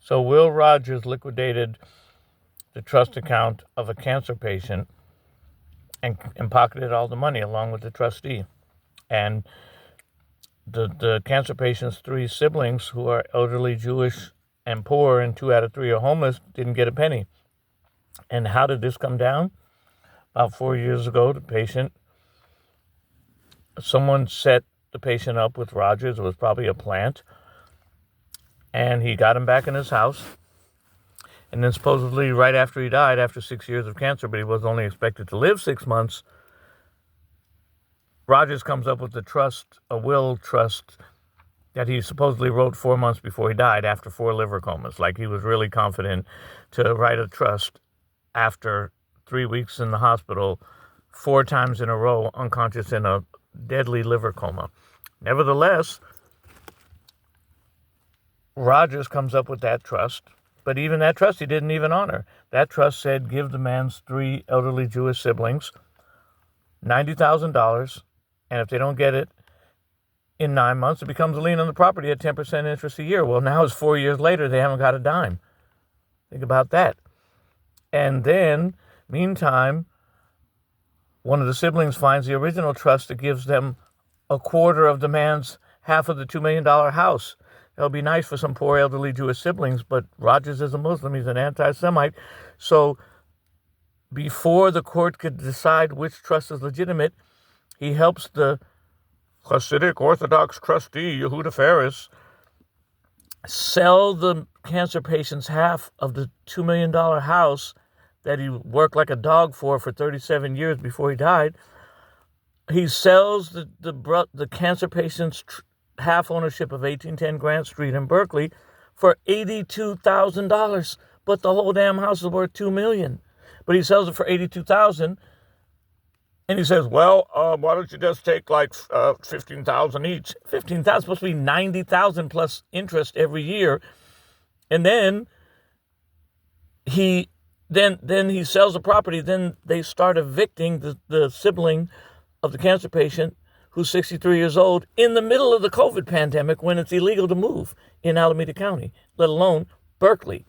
So Will Rogers liquidated the trust account of a cancer patient and pocketed all the money along with the trustee. And the cancer patient's 3 siblings, who are elderly, Jewish, and poor, and 2 out of 3 are homeless, didn't get a penny. And how did this come down? About 4 years ago, someone set the patient up with Rogers. It was probably a plant. And he got him back in his house. And then supposedly right after he died, after 6 years of cancer, but he was only expected to live 6 months, Rogers comes up with a will trust that he supposedly wrote 4 months before he died after 4 liver comas. Like he was really confident to write a trust after 3 weeks in the hospital, 4 times in a row, unconscious in a deadly liver coma. Nevertheless, Rogers comes up with that trust, but even that trust he didn't even honor. That trust said give the man's 3 elderly Jewish siblings $90,000, and if they don't get it in 9 months, it becomes a lien on the property at 10% interest a year. Well, now it's 4 years later, they haven't got a dime. Think about that. And then, meantime, one of the siblings finds the original trust that gives them a quarter of the man's half of the $2 million house. It'll be nice for some poor elderly Jewish siblings, but Rogers is a Muslim. He's an anti-Semite. So before the court could decide which trust is legitimate, he helps the Hasidic Orthodox trustee, Yehuda Ferris, sell the cancer patient's half of the $2 million house that he worked like a dog for 37 years before he died. He sells the cancer patient's half ownership of 1810 Grant Street in Berkeley for $82,000, but the whole damn house is worth $2 million. But he sells it for $82,000, and he says, "Well, why don't you just take like $15,000 each? $15,000 supposed to be $90,000 plus interest every year." And then he sells the property. Then they start evicting the sibling of the cancer patient, who's 63 years old, in the middle of the COVID pandemic when it's illegal to move in Alameda County, let alone Berkeley.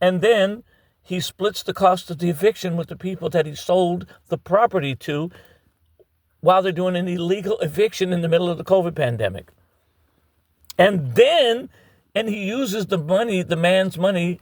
And then he splits the cost of the eviction with the people that he sold the property to while they're doing an illegal eviction in the middle of the COVID pandemic. And he uses the man's money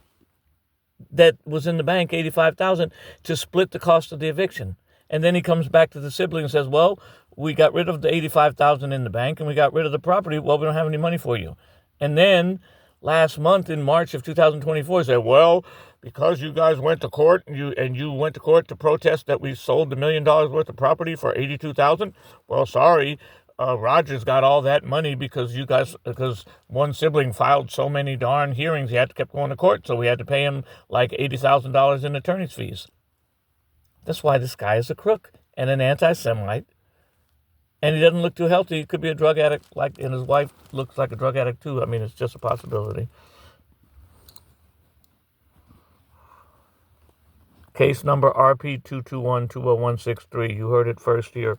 that was in the bank, $85,000, to split the cost of the eviction. And then he comes back to the sibling and says, "Well, we got rid of the $85,000 in the bank and we got rid of the property. Well, we don't have any money for you." And then last month in March of 2024, he said, "Well, because you guys went to court and you went to court to protest that we sold $1 million worth of property for $82,000. Well, sorry, Rogers got all that money because one sibling filed so many darn hearings, he had to keep going to court, so we had to pay him like $80,000 in attorney's fees." That's why this guy is a crook and an anti-Semite, and he doesn't look too healthy. He could be a drug addict, and his wife looks like a drug addict too. I mean, it's just a possibility. Case number RP 221-20163. You heard it first here